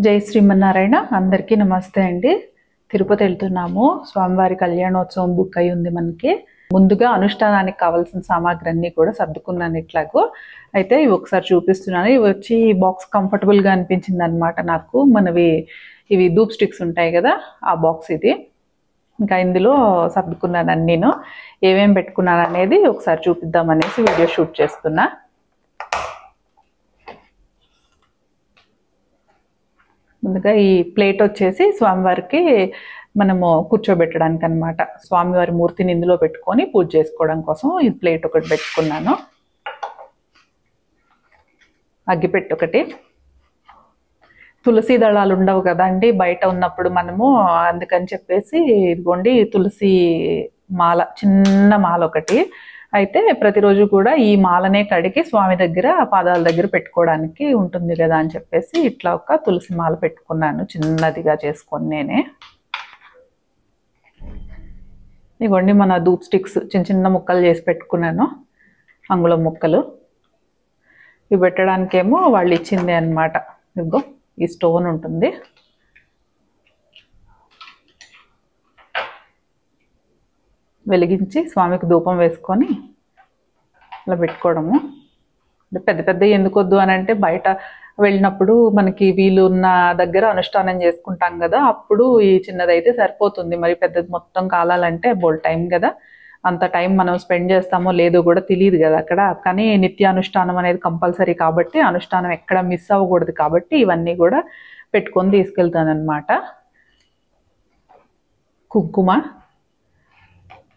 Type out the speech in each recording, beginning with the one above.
జై శ్రీమన్నారాయణ అందరికీ నమస్తే అండి. తిరుపతి వెళ్తున్నాము. స్వామివారి కళ్యాణోత్సవం బుక్ అయి ఉంది మనకి. ముందుగా అనుష్ఠానానికి కావాల్సిన సామాగ్రి అన్నీ కూడా సర్దుకున్నాను. ఇట్లాగో అయితే ఇవి ఒకసారి చూపిస్తున్నాను. ఇవి వచ్చి బాక్స్ కంఫర్టబుల్గా అనిపించింది అనమాట నాకు. ఇవి ధూప్ స్టిక్స్ ఉంటాయి కదా, ఆ బాక్స్ ఇది. ఇంకా ఇందులో సర్దుకున్నాను నేను. ఏమేమి పెట్టుకున్నాను అనేది ఒకసారి చూపిద్దామనేసి వీడియో షూట్ చేస్తున్నా. ముందుగా ఈ ప్లేట్ వచ్చేసి స్వామివారికి మనము కూర్చోబెట్టడానికి అనమాట. స్వామివారి మూర్తిని ఇందులో పెట్టుకొని పూజ చేసుకోవడం కోసం ఈ ప్లేట్ ఒకటి పెట్టుకున్నాను. అగ్గిపెట్టు ఒకటి. తులసి దళాలు ఉండవు కదండి బయట ఉన్నప్పుడు మనము, అందుకని చెప్పేసి ఇదిగోండి తులసి మాల, చిన్న మాల ఒకటి. అయితే ప్రతిరోజు కూడా ఈ మాలనే కడిగి స్వామి దగ్గర పాదాల దగ్గర పెట్టుకోవడానికి ఉంటుంది కదా అని చెప్పేసి ఇట్లా ఒక తులసి మాల పెట్టుకున్నాను, చిన్నదిగా చేసుకొని నేనే. ఇదిగోండి మన ధూప్ స్టిక్స్ చిన్న చిన్న ముక్కలు చేసి పెట్టుకున్నాను, అంగుళం ముక్కలు. ఇవి పెట్టడానికేమో వాళ్ళు ఇచ్చింది అనమాట. ఇదిగో ఈ స్టోన్ ఉంటుంది. వెలిగించి స్వామికి ధూపం వేసుకొని అలా పెట్టుకోవడము. అంటే పెద్ద పెద్ద ఎందుకు వద్దు అని అంటే, బయట వెళ్ళినప్పుడు మనకి వీలు ఉన్న దగ్గర అనుష్ఠానం చేసుకుంటాం కదా, అప్పుడు ఈ చిన్నదైతే సరిపోతుంది. మరి పెద్దది మొత్తం కాలాలంటే బోల్ టైం కదా, అంత టైం మనం స్పెండ్ చేస్తామో లేదో కూడా తెలియదు కదా అక్కడ. కానీ నిత్యానుష్ఠానం అనేది కంపల్సరీ కాబట్టి, అనుష్ఠానం ఎక్కడ మిస్ అవ్వకూడదు కాబట్టి ఇవన్నీ కూడా పెట్టుకొని తీసుకెళ్తాను అనమాట. కుంకుమ,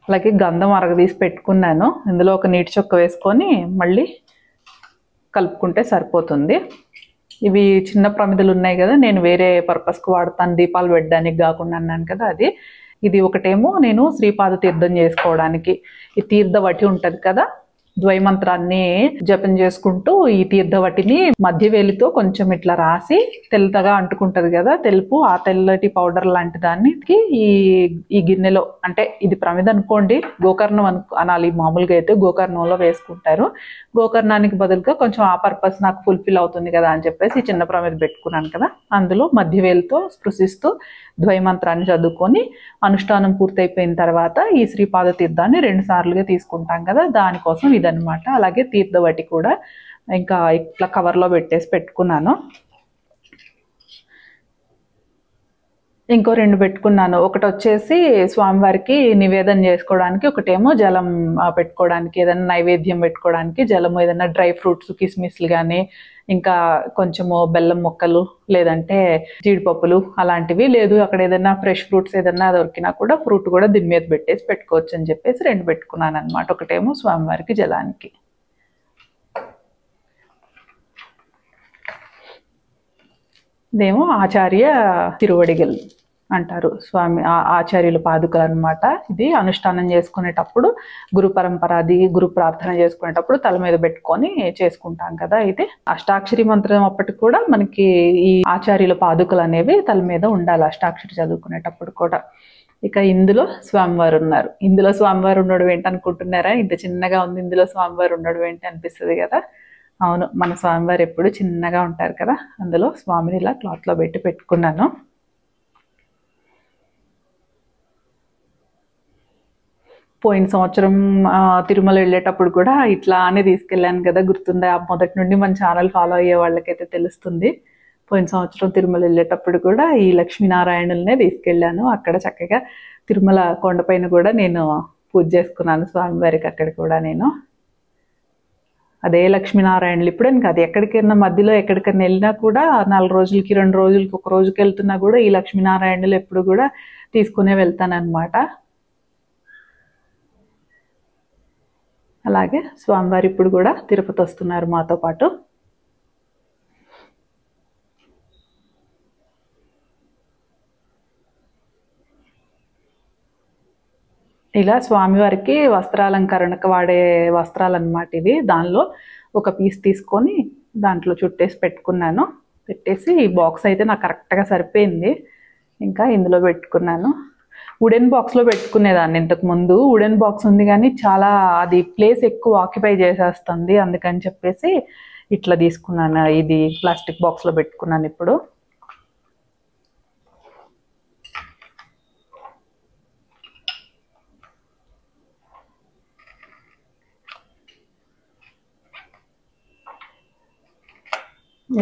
అలాగే గంధం అరగదీసి పెట్టుకున్నాను. ఇందులో ఒక నీటి చొక్క వేసుకొని మళ్ళీ కలుపుకుంటే సరిపోతుంది. ఇవి చిన్న ప్రమిదలు ఉన్నాయి కదా, నేను వేరే పర్పస్కి వాడతాను, దీపాలు పెట్టడానికి కాకుండా అన్నాను కదా అది. ఇది ఒకటేమో నేను శ్రీపాద తీర్థం చేసుకోవడానికి. ఈ తీర్థవటి ఉంటుంది కదా, ద్వైమంత్రాన్ని జపం చేసుకుంటూ ఈ తీర్థవటిని మధ్య వేలితో కొంచెం ఇట్లా రాసి తెల్లగా అంటుకుంటది కదా తెలుపు, ఆ తెల్లటి పౌడర్ లాంటి దాన్ని ఈ గిన్నెలో, అంటే ఇది ప్రమిద అనుకోండి, గోకర్ణం అనాలి. మామూలుగా అయితే గోకర్ణంలో వేసుకుంటారు. గోకర్ణానికి బదులుగా కొంచెం ఆ పర్పస్ నాకు ఫుల్ఫిల్ అవుతుంది కదా అని చెప్పేసి ఈ చిన్న ప్రమిద పెట్టుకున్నాను కదా, అందులో మధ్య వేలితో స్పృశిస్తూ ద్వైమంత్రాన్ని చదువుకొని అనుష్ఠానం పూర్తయిపోయిన తర్వాత ఈ శ్రీపాద తీర్థాన్ని 2 సార్లుగా తీసుకుంటాం కదా, దానికోసం ఇదనమాట. అలాగే తీర్థవటి కూడా ఇంకా ఇట్లా కవర్లో పెట్టేసి పెట్టుకున్నాను. ఇంకో 2 పెట్టుకున్నాను. ఒకటి వచ్చేసి స్వామివారికి నివేదన చేసుకోవడానికి, ఒకటేమో జలం పెట్టుకోవడానికి, ఏదైనా నైవేద్యం పెట్టుకోవడానికి జలము, ఏదైనా డ్రై ఫ్రూట్స్ కిస్మిస్లు కానీ, ఇంకా కొంచెము బెల్లం ముక్కలు, లేదంటే జీడిపప్పులు అలాంటివి, లేదు అక్కడ ఏదైనా ఫ్రెష్ ఫ్రూట్స్ ఏదైనా దొరికినా కూడా ఫ్రూట్ కూడా దీని మీద పెట్టేసి పెట్టుకోవచ్చు అని చెప్పేసి 2 పెట్టుకున్నాను అనమాట. ఒకటేమో స్వామివారికి జలానికి. ఇదేమో ఆచార్య తిరువడిగల్ అంటారు, స్వామి ఆచార్యుల పాదుకలు అనమాట. ఇది అనుష్ఠానం చేసుకునేటప్పుడు గురు పరంపరాది గురు ప్రార్థన చేసుకునేటప్పుడు తల మీద పెట్టుకొని చేసుకుంటాం కదా. ఇది అష్టాక్షరి మంత్రం అప్పటికి కూడా మనకి ఈ ఆచార్యుల పాదుకలు అనేవి తల మీద ఉండాలి అష్టాక్షరి చదువుకునేటప్పుడు కూడా. ఇక ఇందులో స్వామివారు ఉన్నారు. ఇందులో స్వామివారు ఉండడం ఏంటి అనుకుంటున్నారా? ఇంత చిన్నగా ఉంది, ఇందులో స్వామివారు ఉండడం ఏంటి అనిపిస్తుంది కదా. అవును, మన స్వామివారు ఎప్పుడు చిన్నగా ఉంటారు కదా. అందులో స్వామిని ఇలా క్లాత్లో పెట్టుకున్నాను. పోయిన సంవత్సరం తిరుమల వెళ్ళేటప్పుడు కూడా ఇట్లానే తీసుకెళ్ళాను కదా, గుర్తుందా? మొదటి నుండి మన ఛానల్ ఫాలో అయ్యే వాళ్ళకైతే తెలుస్తుంది. పోయిన సంవత్సరం తిరుమల వెళ్ళేటప్పుడు కూడా ఈ లక్ష్మీనారాయణులనే తీసుకెళ్ళాను. అక్కడ చక్కగా తిరుమల కొండపైన కూడా నేను పూజ చేసుకున్నాను స్వామివారికి. అక్కడ కూడా నేను అదే లక్ష్మీనారాయణులు. ఇప్పుడే కాదు, ఎక్కడికైనా మధ్యలో ఎక్కడికైనా వెళ్ళినా కూడా 4 రోజులకి 2 రోజులకి 1 రోజుకి వెళ్తున్నా కూడా ఈ లక్ష్మీనారాయణులు ఎప్పుడు కూడా తీసుకునే వెళ్తానన్నమాట. అలాగే స్వామివారు ఇప్పుడు కూడా తిరుపతి వస్తున్నారు మాతో పాటు. ఇలా స్వామివారికి వస్త్రాలంకరణకు వాడే వస్త్రాలు అన్నమాట ఇవి. దానిలో ఒక పీస్ తీసుకొని దాంట్లో చుట్టేసి పెట్టుకున్నాను. పెట్టేసి ఈ బాక్స్ అయితే నాకు కరెక్ట్గా సరిపోయింది. ఇంకా ఇందులో పెట్టుకున్నాను. వుడెన్ బాక్స్లో పెట్టుకునేదాన్ని ఇంతకుముందు. వుడెన్ బాక్స్ ఉంది కానీ చాలా అది ప్లేస్ ఎక్కువ ఆక్యుపై చేసేస్తుంది, అందుకని చెప్పేసి ఇట్లా తీసుకున్నాను. ఇది ప్లాస్టిక్ బాక్స్లో పెట్టుకున్నాను ఇప్పుడు.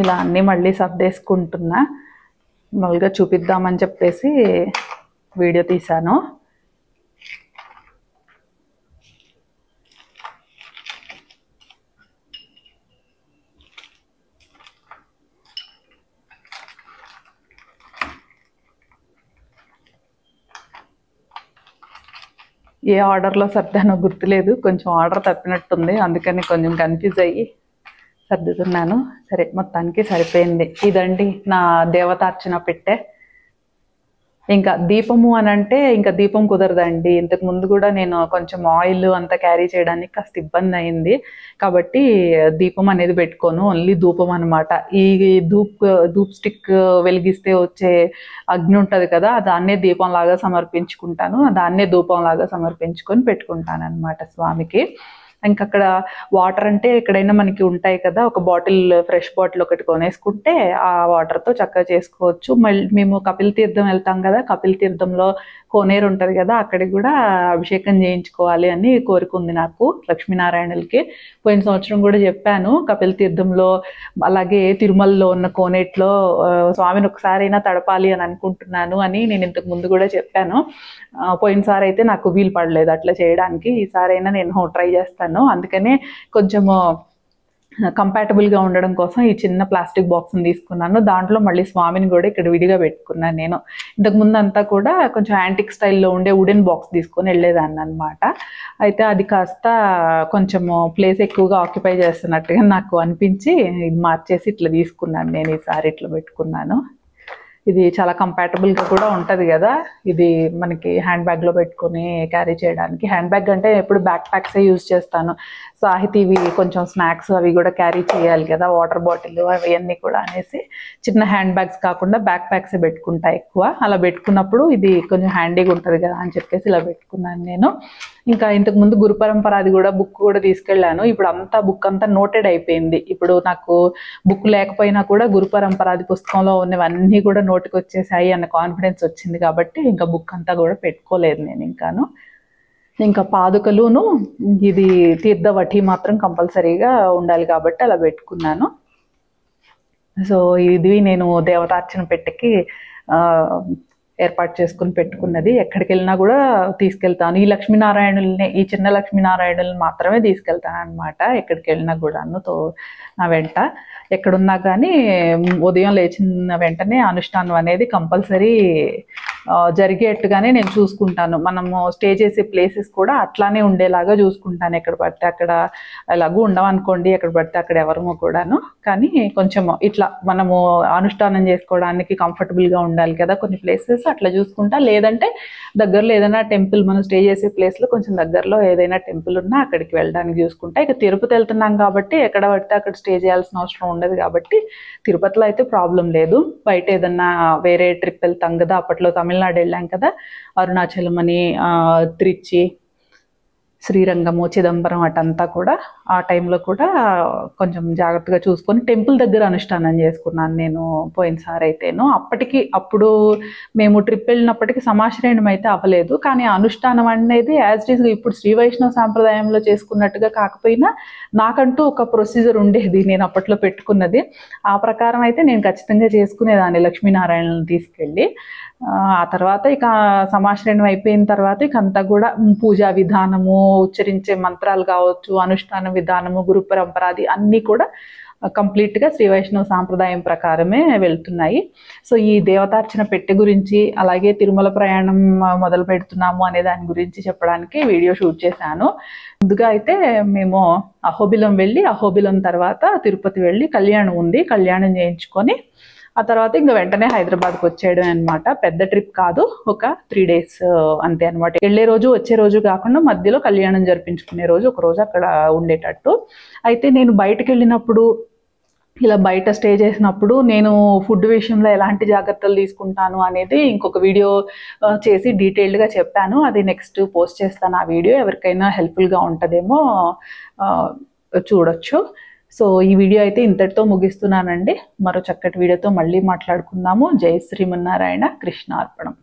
ఇలా అన్నీ మళ్ళీ సర్దేసుకుంటున్నా. మామూలుగా చూపిద్దామని చెప్పేసి వీడియో తీశాను. ఏ ఆర్డర్లో సర్దానో గుర్తులేదు, కొంచెం ఆర్డర్ తప్పినట్టుంది, అందుకని కొంచెం కన్ఫ్యూజ్ అయ్యి సర్దుతున్నాను. సరే, మొత్తానికి సరిపోయింది. ఇదండి నా దేవతార్చన పెట్టె. ఇంకా దీపము అని అంటే ఇంకా దీపం కుదరదండి. ఇంతకు ముందు కూడా నేను కొంచెం ఆయిల్ అంతా క్యారీ చేయడానికి కాస్త ఇబ్బంది అయింది కాబట్టి దీపం అనేది పెట్టుకోను, ఓన్లీ ధూపం అనమాట. ఈ ధూప్ స్టిక్ వెలిగిస్తే వచ్చే అగ్ని ఉంటుంది కదా, దాన్నే దీపం లాగా సమర్పించుకుంటాను, దాన్నే ధూపం లాగా సమర్పించుకొని పెట్టుకుంటాను అనమాట స్వామికి. ఇంకా అక్కడ వాటర్ అంటే ఎక్కడైనా మనకి ఉంటాయి కదా, ఒక బాటిల్, ఫ్రెష్ బాటిల్ ఒకటి కొనేసుకుంటే ఆ వాటర్తో చక్కగా చేసుకోవచ్చు. మళ్ళీ మేము కపిల్ తీర్థం వెళ్తాం కదా, కపిల్ తీర్థంలో కోనేరు ఉంటుంది కదా, అక్కడికి కూడా అభిషేకం చేయించుకోవాలి అని కోరుకుంది నాకు, లక్ష్మీనారాయణులకి. పోయిన సంవత్సరం కూడా చెప్పాను కపిల్ తీర్థంలో అలాగే తిరుమలలో ఉన్న కోనేట్లో స్వామిని ఒకసారైనా తడపాలి అని అనుకుంటున్నాను అని నేను ఇంతకు ముందు కూడా చెప్పాను. పోయినసారి అయితే నాకు వీలు పడలేదు అట్లా చేయడానికి, ఈసారైనా నేను ట్రై చేస్తాను. అందుకనే కొంచెము కంపాటబుల్గా ఉండడం కోసం ఈ చిన్న ప్లాస్టిక్ బాక్స్ని తీసుకున్నాను. దాంట్లో మళ్ళీ స్వామిని కూడా ఇక్కడ విడిగా పెట్టుకున్నాను. నేను ఇంతకుముందు అంతా కూడా కొంచెం యాంటిక్ స్టైల్లో ఉండే వుడెన్ బాక్స్ తీసుకొని వెళ్ళేదాన్ని అనమాట. అయితే అది కాస్త కొంచెము ప్లేస్ ఎక్కువగా ఆక్యుపై చేస్తున్నట్టుగా నాకు అనిపించి ఇది మార్చేసి ఇట్లా తీసుకున్నాను. నేను ఈసారి ఇట్లా పెట్టుకున్నాను. ఇది చాలా కంపాటబుల్గా కూడా ఉంటుంది కదా, ఇది మనకి హ్యాండ్ బ్యాగ్లో పెట్టుకొని క్యారీ చేయడానికి. హ్యాండ్ బ్యాగ్ అంటే ఎప్పుడు బ్యాక్ ప్యాక్సే యూజ్ చేస్తాను. సాహితీవి కొంచెం స్నాక్స్ అవి కూడా క్యారీ చేయాలి కదా, వాటర్ బాటిల్ అవన్నీ కూడా అనేసి చిన్న హ్యాండ్ బ్యాగ్స్ కాకుండా బ్యాక్ ప్యాక్సే పెట్టుకుంటా ఎక్కువ. అలా పెట్టుకున్నప్పుడు ఇది కొంచెం హ్యాండీగా ఉంటుంది కదా అని చెప్పేసి ఇలా పెట్టుకున్నాను నేను. ఇంకా ఇంతకుముందు గురు పరంపరాది కూడా బుక్ కూడా తీసుకెళ్ళాను. ఇప్పుడు అంతా బుక్ అంతా నోటెడ్ అయిపోయింది. ఇప్పుడు నాకు బుక్ లేకపోయినా కూడా గురు పరంపరాది పుస్తకంలో ఉన్నవన్నీ కూడా నోటికి వచ్చేసాయి అన్న కాన్ఫిడెన్స్ వచ్చింది కాబట్టి ఇంకా బుక్ అంతా కూడా పెట్టుకోలేదు నేను ఇంకాను. ఇంకా పాదుకలును ఇది తీర్థవఠి మాత్రం కంపల్సరీగా ఉండాలి కాబట్టి అలా పెట్టుకున్నాను. సో ఇది నేను దేవతార్చన పెట్టెకి ఏర్పాటు చేసుకుని పెట్టుకున్నది. ఎక్కడికి వెళ్ళినా కూడా తీసుకెళ్తాను. ఈ లక్ష్మీనారాయణుల్ని, ఈ చిన్న లక్ష్మీనారాయణుల్ని మాత్రమే తీసుకెళ్తాను అనమాట ఎక్కడికి వెళ్ళినా కూడాను. నా వెంట ఎక్కడున్నా కానీ ఉదయం లేచిన వెంటనే అనుష్ఠానం అనేది కంపల్సరీ జరిగేట్టుగానే నేను చూసుకుంటాను. మనము స్టే చేసే ప్లేసెస్ కూడా అట్లానే ఉండేలాగా చూసుకుంటాను. ఎక్కడ పడితే అక్కడ ఎలాగూ ఉండవనుకోండి, ఎక్కడ పడితే అక్కడ ఎవరమో కూడాను, కానీ కొంచెం ఇట్లా మనము అనుష్ఠానం చేసుకోవడానికి కంఫర్టబుల్గా ఉండాలి కదా కొన్ని ప్లేసెస్, అట్లా చూసుకుంటా. లేదంటే దగ్గరలో ఏదైనా టెంపుల్, మనం స్టే చేసే ప్లేస్లో కొంచెం దగ్గరలో ఏదైనా టెంపుల్ ఉన్నా అక్కడికి వెళ్ళడానికి చూసుకుంటా. ఇక తిరుపతి వెళ్తున్నాం కాబట్టి ఎక్కడ పడితే అక్కడ స్టే చేయాల్సిన అవసరం ఉండదు కాబట్టి తిరుపతిలో అయితే ప్రాబ్లం లేదు. బయట ఏదన్నా వేరే ట్రిప్ వెళ్తాం కదా, అప్పట్లో తమిళనాడు వెళ్ళాం కదా, అరుణాచలం అని, త్రిచి, శ్రీరంగము, చిదంబరం అటంతా కూడా ఆ టైంలో కూడా కొంచెం జాగ్రత్తగా చూసుకొని టెంపుల్ దగ్గర అనుష్ఠానం చేసుకున్నాను నేను పోయినసారి అయితేను. అప్పుడు మేము ట్రిప్ వెళ్ళినప్పటికీ సమాశ్రయణం అయితే అవ్వలేదు, కానీ అనుష్ఠానం అనేది యాజ్ ఇట్ ఈస్గా ఇప్పుడు శ్రీ వైష్ణవ సాంప్రదాయంలో చేసుకున్నట్టుగా కాకపోయినా నాకంటూ ఒక ప్రొసీజర్ ఉండేది నేను అప్పట్లో పెట్టుకున్నది. ఆ ప్రకారం అయితే నేను ఖచ్చితంగా చేసుకునేదాన్ని లక్ష్మీనారాయణను తీసుకెళ్ళి. ఆ తర్వాత ఇక సమాశ్రయణం అయిపోయిన తర్వాత ఇక అంతా కూడా పూజా విధానము, ఉచ్చరించే మంత్రాలు కావచ్చు, అనుష్ఠాన విధానము, గురు పరంపరాది అన్నీ కూడా కంప్లీట్గా శ్రీ వైష్ణవ సాంప్రదాయం ప్రకారమే వెళ్తున్నాయి. సో ఈ దేవతార్చన పెట్టె గురించి, అలాగే తిరుమల ప్రయాణం మొదలు పెడుతున్నాము అనే దాని గురించి చెప్పడానికి వీడియో షూట్ చేశాను. ముందుగా అయితే మేము అహోబిలం వెళ్ళి, అహోబిలం తర్వాత తిరుపతి వెళ్ళి కళ్యాణం ఉంది, కళ్యాణం చేయించుకొని ఆ తర్వాత ఇంకా వెంటనే హైదరాబాద్కి వచ్చేయడం అనమాట. పెద్ద ట్రిప్ కాదు, ఒక 3 days అంతే అనమాట. వెళ్ళే రోజు వచ్చే రోజు కాకుండా మధ్యలో కళ్యాణం జరిపించుకునే రోజు ఒక రోజు అక్కడ ఉండేటట్టు. అయితే నేను బయటకు వెళ్ళినప్పుడు, ఇలా బయట స్టే చేసినప్పుడు నేను ఫుడ్ విషయంలో ఎలాంటి జాగ్రత్తలు తీసుకుంటాను అనేది ఇంకొక వీడియో చేసి డీటెయిల్డ్గా చెప్పాను. అది నెక్స్ట్ పోస్ట్ చేస్తాను. ఆ వీడియో ఎవరికైనా హెల్ప్ఫుల్గా ఉంటుందేమో చూడొచ్చు. సో ఈ వీడియో అయితే ఇంతటితో ముగిస్తున్నానండి. మరో చక్కటి వీడియోతో మళ్ళీ మాట్లాడుకుందాము. జై శ్రీమన్నారాయణ. కృష్ణార్పణం.